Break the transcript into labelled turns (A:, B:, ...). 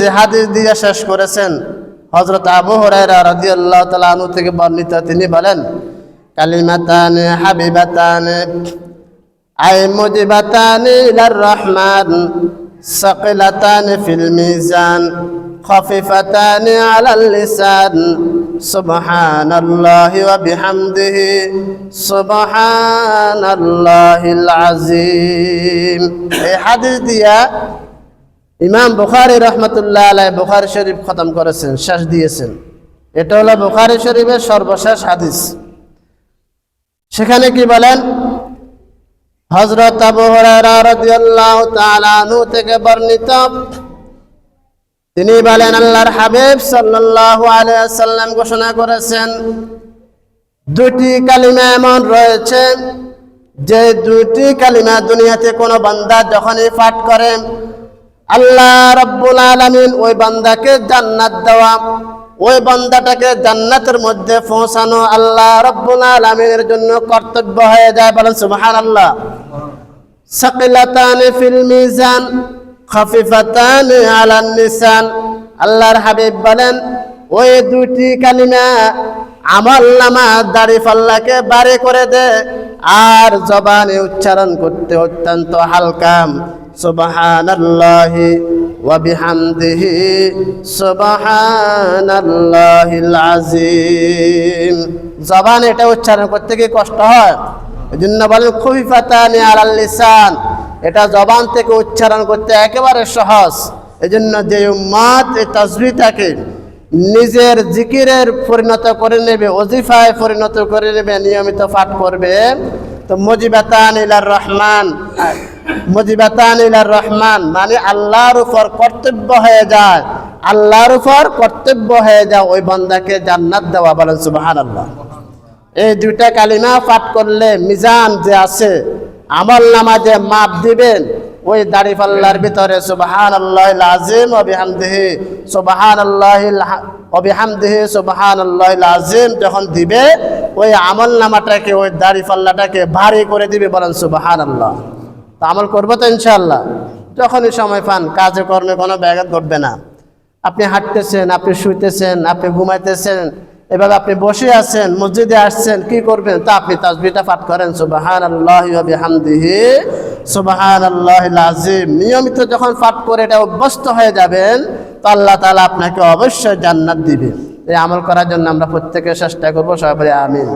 A: যে হাদিস দিয়ে শেষ করেছেন হযরত আবু হুরায়রা রাদিয়াল্লাহু তাআলা আনহু থেকে বর্ণিত, তিনি বলেন কালিমাতানি হাবিবাতানি আই মুজিবাতানি ইলার রহমান সাকিলাতানি ফিল মিজান খাফিফাতানি আলাল লিসান সুবহানাল্লাহি ওয়া বিহামদিহি সুবহানাল্লাহিল আযীম। এই হাদিস দিয়া ইমাম বুখারী রহমাতুল্লাহ আলাইহি বুখারী শরীফ খতম করেছেন, শেষ দিয়েছেন। এটা হলো বুখারী শরীফের সর্বশেষ হাদিস। সেখানে কি বলেন? হযরত আবু হুরায়রা রাদিয়াল্লাহু তাআলা আনহু থেকে বর্ণিত, তিনি বলেন আল্লাহর হাবিব সাল্লাল্লাহু আলাইহি ওয়াসাল্লাম ঘোষণা করেছেন, দুটি কালিমা এমন রয়েছে যে দুটি কালিমা দুনিয়াতে কোনো বান্দা যখনই পাঠ করে আল্লাহ রাব্বুল আলামিন ওই বান্দাকে জান্নাত দেওয়া, ওই বান্দাটাকে জান্নাতের মধ্যে পৌঁছানো আল্লাহ রাব্বুল আলামিনের জন্য কর্তব্য হয়ে যায়। বলেন সুবহানাল্লাহ। সাকিলাতানি ফিল মিজান খাফিফাতানি আলান লিসান। আল্লাহর হাবিব বলেন ওই দুটি কালিমা আমলনামা দাড়ি পাল্লাকে ভারী করে দেয় আর জবানে উচ্চারণ করতে অত্যন্ত হালকা। সুবহানাল্লাহি ওয়া বিহামদিহি সুবহানাল্লাহিল আযীম। জবান এটা উচ্চারণ করতে কি কষ্ট হয়? এজন্য বলেন খুফিফাতানি আলাল লিসান, এটা জবান থেকে উচ্চারণ করতে একেবারে সহজ। এজন্য যে উম্মত এই তাসবিহটাকে নিজের জিকিরের পরিণত করে নেবে, ওজিফায় পরিণত করে নেবে, নিয়মিত পাঠ করবে, তো মুজিবাতান ইলার রহমান, মুজিবাতান ইলার রহমান মানে আল্লাহর উপর কর্তব্য হয়ে যায়, আল্লাহর উপর কর্তব্য হয়ে যায় ওই বান্দাকে জান্নাত দেওয়া। বলেন সুবহানাল্লাহ। এই দুইটা কালিমা পাঠ করলে মিজান যে আছে আমল নামা যে মাপ দিবেন ওই দাড়ি পাল্লার ভিতরে সুবহানাল্লাহিল আযীম ওয়া বিহামদিহি সুবহানাল্লাহিল আযীম যখন দিবে ওই আমল নামাটাকে ওই দাড়ি পাল্লাটাকে ভারী করে দিবে। বলেন সুবহানাল্লাহ। তো আমল করবো তো ইনশাআল্লাহ। যখনই সময় পান কাজে কর্মে কোনো ব্যাঘাত ঘটবে না। আপনি হাঁটতেছেন, আপনি শুইতেছেন, আপনি ঘুমাইতেছেন, এভাবে আপনি বসে আছেন, মসজিদে আসছেন, কি করবেন? তা আপনি তাসবিহটা পাঠ করেন সুবহানাল্লাহি ওয়া বিহামদিহি সুবহানাল্লাহিল আযীম। নিয়মিত যখন পাঠ করে এটা অভ্যস্ত হয়ে যাবেন তো আল্লাহ তাআলা আপনাকে অবশ্যই জান্নাত দিবেন। এই আমল করার জন্য আমরা প্রত্যেকে চেষ্টা করবো। সবাই বলি আমিন।